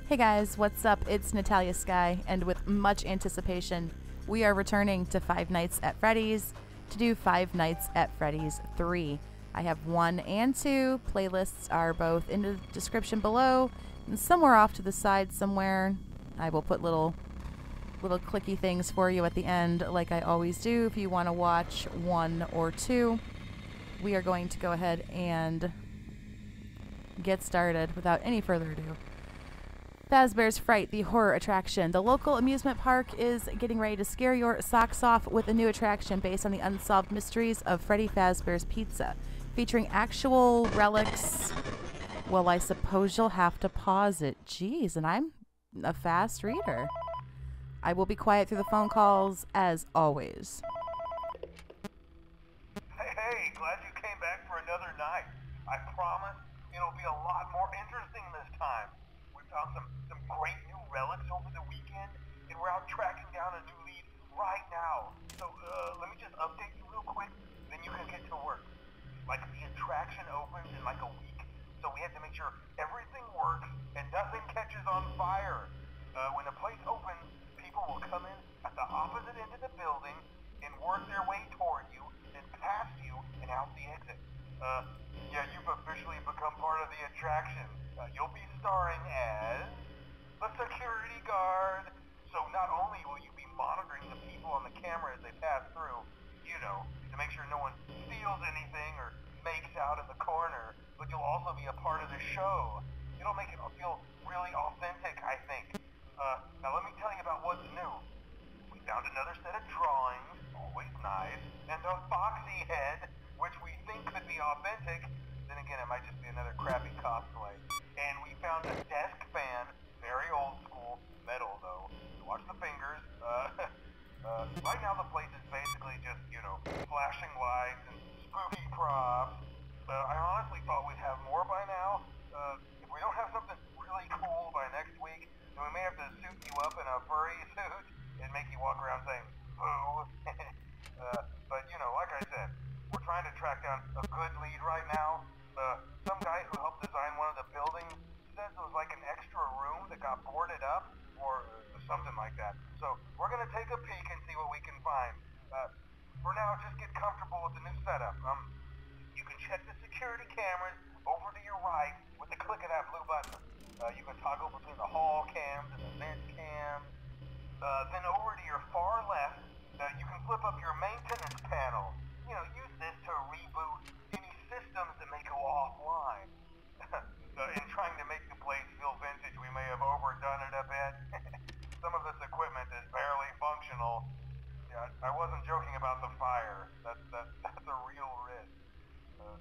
Hey guys, what's up? It's Natalia Sky, and with much anticipation, we are returning to Five Nights at Freddy's to do Five Nights at Freddy's 3. I have 1 and 2. Playlists are both in the description below, and somewhere off to the side somewhere, I will put little clicky things for you at the end, like I always do if you want to watch 1 or 2. We are going to go ahead and get started without any further ado. Fazbear's Fright, the horror attraction. The local amusement park is getting ready to scare your socks off with a new attraction based on the unsolved mysteries of Freddy Fazbear's Pizza, featuring actual relics. Well, I suppose you'll have to pause it. Jeez, and I'm a fast reader. I will be quiet through the phone calls, as always. Hey, glad you came back for another night. I promise it'll be a lot more interesting this time. We found some great new relics over the weekend, and we're out tracking down a new lead right now. So, let me just update you real quick, then you can get to work. Like, the attraction opens in like a week, so we have to make sure everything works and nothing catches on fire. When the place opens, people will come in at the opposite end of the building and work their way toward you, then past you, and out the exit. Yeah, you've officially become part of the attraction. You'll be starring as the security guard. So not only will you be monitoring the people on the camera as they pass through, you know, to make sure no one steals anything or makes out in the corner, but you'll also be a part of the show. It'll make it feel really authentic, I think. Now let me tell you about what's new. We found another set of drawings, always nice, and a foxy head, which we think could be authentic. Then again, it might just be another crappy cosplay. And we found a desk fan, very old school, metal though. Watch the fingers. Right now the place is basically just, you know, flashing lights and spooky props. I honestly thought we'd have more by now. If we don't have something really cool by next week, then we may have to suit you up in a furry suit and make you walk around saying, boo. But, you know, like I said, we're trying to track down a good lead right now. Some guy who helped design one of the buildings says it was like an extra room that got boarded up, or something like that. So we're going to take a peek and see what we can find. For now, just get comfortable with the new setup. You can check the security cameras over to your right with the click of that blue button. You can toggle between the hall cams and the vent cams. Then over to your far left, you can flip up your maintenance panel. You know, use this to reboot any systems that may go offline. In trying to make the place feel vintage, we may have overdone it a bit. Some of this equipment is barely functional. Yeah, I wasn't joking about the fire. That's a real risk.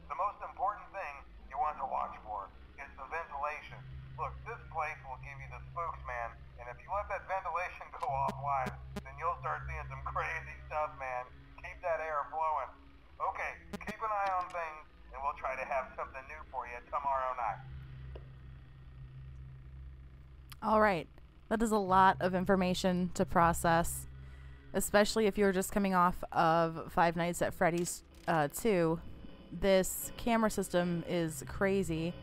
The most important thing you want to watch for is the ventilation. Look, this place will give you the spooks, man. And if you let that ventilation go offline, then you'll start seeing some crazy stuff, man. Keep that air flowing. Okay, keep an eye on things, and we'll try to have something new for you tomorrow night. All right, that is a lot of information to process, especially if you're just coming off of Five Nights at Freddy's 2. This camera system is crazy.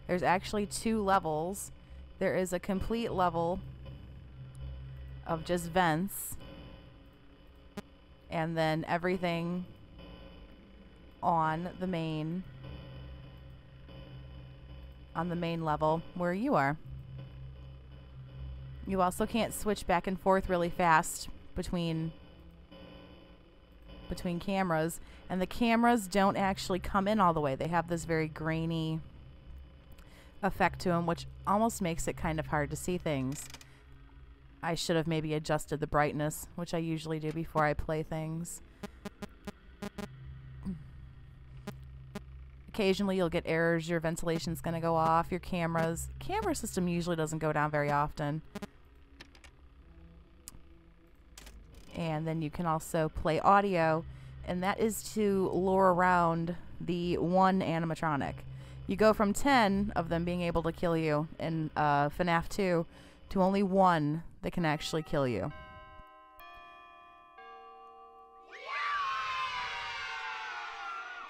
There's actually 2 levels. There is a complete level of just vents, and then everything on the main level where you are. You also can't switch back and forth really fast between cameras, and the cameras don't actually come in all the way. They have this very grainy effect to them, which almost makes it kind of hard to see things. I should have maybe adjusted the brightness, which I usually do before I play things. Occasionally you'll get errors, your ventilation's going to go off, your camera system usually doesn't go down very often. And then you can also play audio, and that is to lure around the 1 animatronic. You go from 10 of them being able to kill you in FNAF 2 to only 1 that can actually kill you.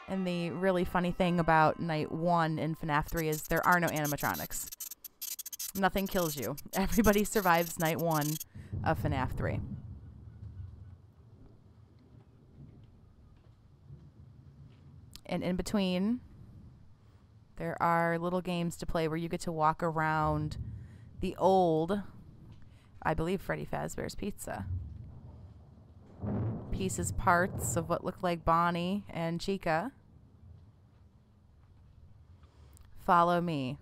And the really funny thing about night 1 in FNAF 3 is there are no animatronics. Nothing kills you. Everybody survives night 1 of FNAF 3. And in between, there are little games to play where you get to walk around the old, I believe, Freddy Fazbear's Pizza. Pieces, parts of what looked like Bonnie and Chica. Follow me.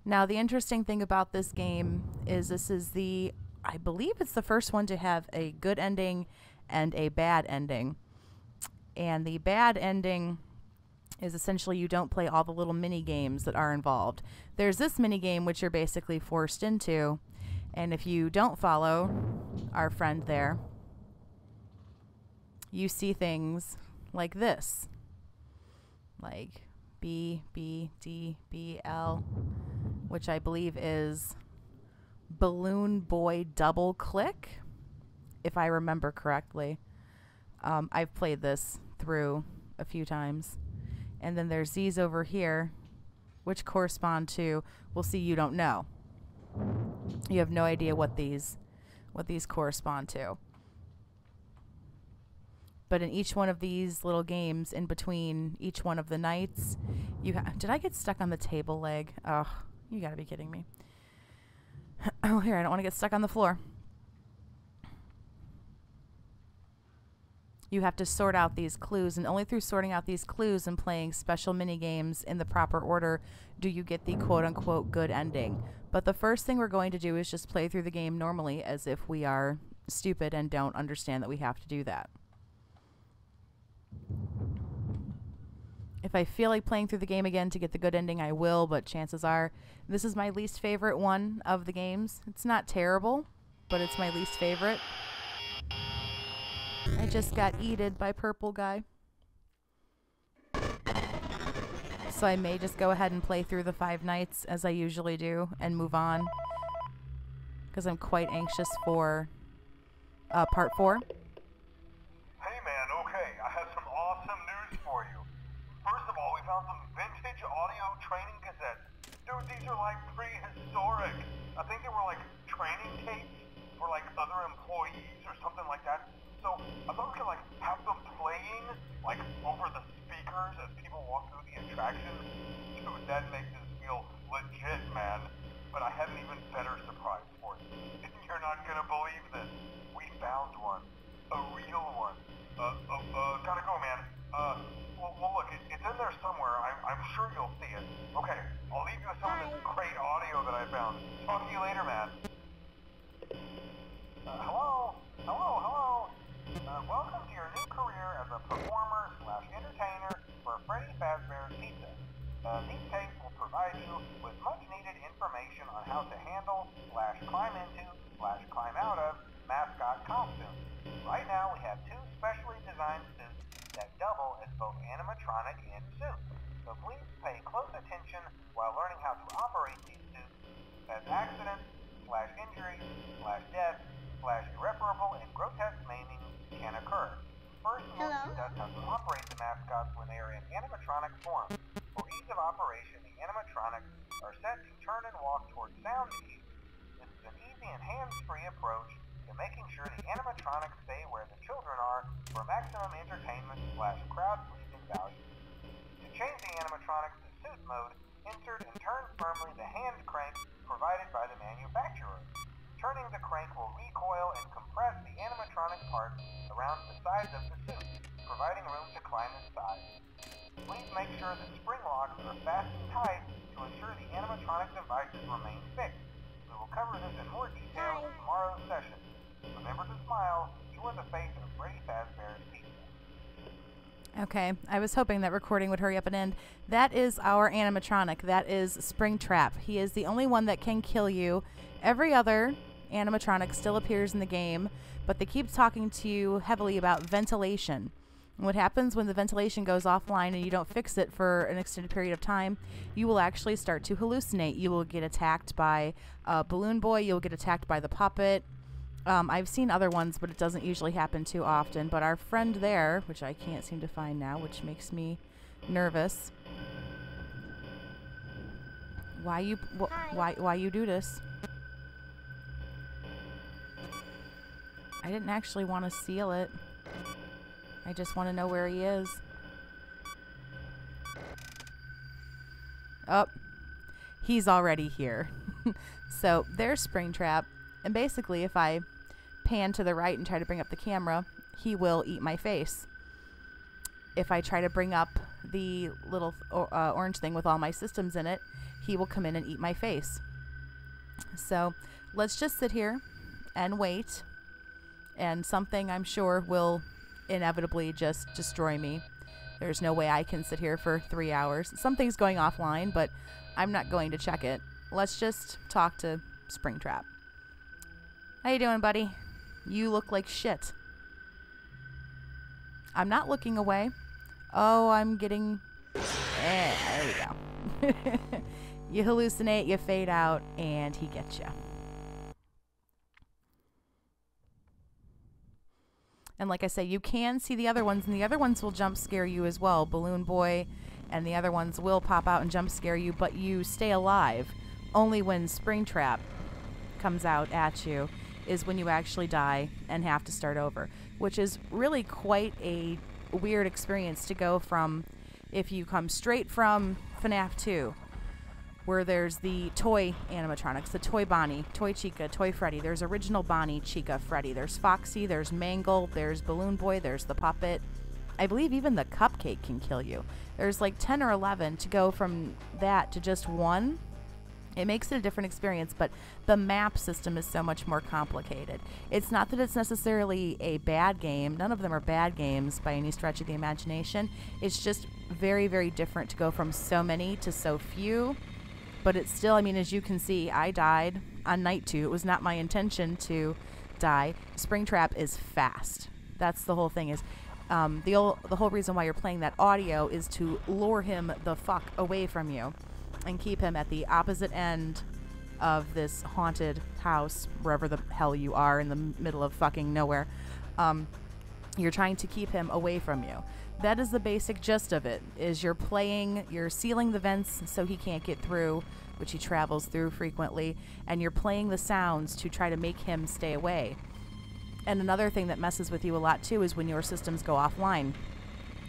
Now, the interesting thing about this game is this is the, I believe it's the first one to have a good ending and a bad ending. And the bad ending is essentially you don't play all the little mini games that are involved. There's this mini game which you're basically forced into, and if you don't follow our friend there, you see things like this, like B, B, D, B, L, which I believe is Balloon Boy Double Click, if I remember correctly. I've played this through a few times. And then there's these over here, which correspond to, we'll see, you don't know. You have no idea what these correspond to. But in each one of these little games, in between each one of the nights, did I get stuck on the table leg? Oh, you gotta be kidding me. Oh, here, I don't want to get stuck on the floor. You have to sort out these clues, and only through sorting out these clues and playing special mini games in the proper order do you get the quote-unquote good ending. But the first thing we're going to do is just play through the game normally, as if we are stupid and don't understand that we have to do that. If I feel like playing through the game again to get the good ending, I will, but chances are this is my least favorite one of the games. It's not terrible, but it's my least favorite. I just got eated by Purple Guy. So I may just go ahead and play through the 5 nights as I usually do and move on, because I'm quite anxious for part 4. Hey man, okay, I have some awesome news for you. First of all, we found some vintage audio training cassettes. Dude, these are like prehistoric. I think they were like training tapes for like other employees or something like that. So I thought we could like have them playing like over the speakers as people walk through the attraction. Dude, that makes us feel legit, man. But I have an even better surprise for you. You're not gonna believe this. We found one. A real one. Gotta go, man. Well look, it's in there somewhere. I'm sure you'll see it. Okay, I'll leave you with some of this great audio that I found. Talk to you later, man. Hello? Welcome to your new career as a performer/entertainer for Freddy Fazbear's Pizza. These tapes will provide you with much-needed information on how to handle/climb into/climb out of mascot costumes. Right now, we have 2 specially designed suits that double as both animatronic and suit. So please pay close attention while learning how to operate these suits, as accidents/injuries/death/irreparable and grotesque maiming can occur. First, we'll discuss how to operate the mascots when they are in animatronic form. For ease of operation, the animatronics are set to turn and walk towards sound cues. This is an easy and hands-free approach to making sure the animatronics stay where the children are for maximum entertainment/crowd-pleasing value. To change the animatronics to suit mode, insert and turn firmly the hand crank provided by the manufacturer. Turning the crank will recoil and compress the animatronic parts around the sides of the suit, providing room to climb inside. Please make sure the spring locks are fastened tight to ensure the animatronic devices remain fixed. We will cover this in more detail in tomorrow's session. Remember to smile. You are the face of Freddy Fazbear's Pizza. Okay, I was hoping that recording would hurry up and end. That is our animatronic. That is Springtrap. He is the only one that can kill you. Every other animatronic still appears in the game, but they keep talking to you heavily about ventilation. And what happens when the ventilation goes offline and you don't fix it for an extended period of time, you will actually start to hallucinate. You will get attacked by Balloon Boy. You'll get attacked by the puppet. I've seen other ones, but it doesn't usually happen too often. But our friend there, which I can't seem to find now, which makes me nervous, Why you why you do this? I didn't actually want to seal it. I just want to know where he is. Oh, he's already here. So there's Springtrap, and basically if I pan to the right and try to bring up the camera, he will eat my face. If I try to bring up the little orange thing with all my systems in it, he will come in and eat my face. So let's just sit here and wait, and something I'm sure will inevitably just destroy me. There's no way I can sit here for 3 hours. Something's going offline, but I'm not going to check it. Let's just talk to Springtrap. How you doing, buddy? You look like shit. I'm not looking away. Oh, I'm getting... there we go. You hallucinate, you fade out, and he gets you. And like I say, you can see the other ones, and the other ones will jump scare you as well. Balloon Boy and the other ones will pop out and jump scare you, but you stay alive. Only when Springtrap comes out at you is when you actually die and have to start over, which is really quite a weird experience to go from. If you come straight from FNAF 2, where there's the toy animatronics, the toy Bonnie, toy Chica, toy Freddy. There's original Bonnie, Chica, Freddy. There's Foxy, there's Mangle, there's Balloon Boy, there's the puppet. I believe even the cupcake can kill you. There's like 10 or 11. To go from that to just one, it makes it a different experience, but the map system is so much more complicated. It's not that it's necessarily a bad game. None of them are bad games by any stretch of the imagination. It's just very, very different to go from so many to so few. But it's still, I mean, as you can see, I died on night 2. It was not my intention to die. Springtrap is fast. That's the whole thing. Is the whole reason why you're playing that audio is to lure him the fuck away from you and keep him at the opposite end of this haunted house, wherever the hell you are in the middle of fucking nowhere. You're trying to keep him away from you. That is the basic gist of it, is you're sealing the vents so he can't get through, which he travels through frequently, and you're playing the sounds to try to make him stay away. And another thing that messes with you a lot too is when your systems go offline.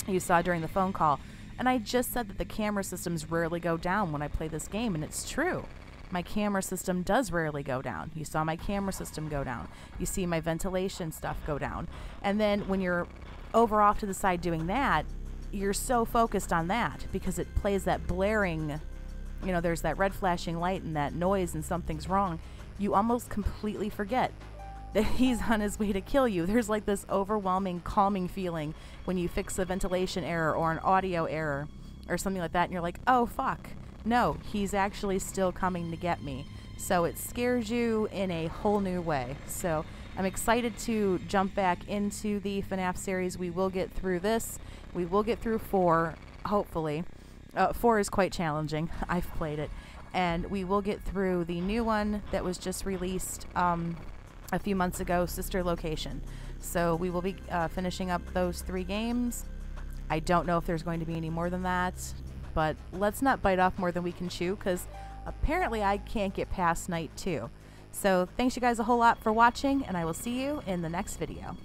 You saw during the phone call, and I just said that the camera systems rarely go down when I play this game, and it's true. My camera system does rarely go down. You saw my camera system go down. You see my ventilation stuff go down. And then when you're over off to the side doing that, you're so focused on that because it plays that blaring, you know, there's that red flashing light and that noise and something's wrong. You almost completely forget that he's on his way to kill you. There's like this overwhelming, calming feeling when you fix a ventilation error or an audio error or something like that, and you're like, oh fuck, no, he's actually still coming to get me. So it scares you in a whole new way. So I'm excited to jump back into the FNAF series. We will get through this. We will get through 4, hopefully. 4 is quite challenging. I've played it. And we will get through the new one that was just released a few months ago, Sister Location. So we will be finishing up those 3 games. I don't know if there's going to be any more than that, but let's not bite off more than we can chew, because apparently I can't get past night 2. So thanks you guys a whole lot for watching, and I will see you in the next video.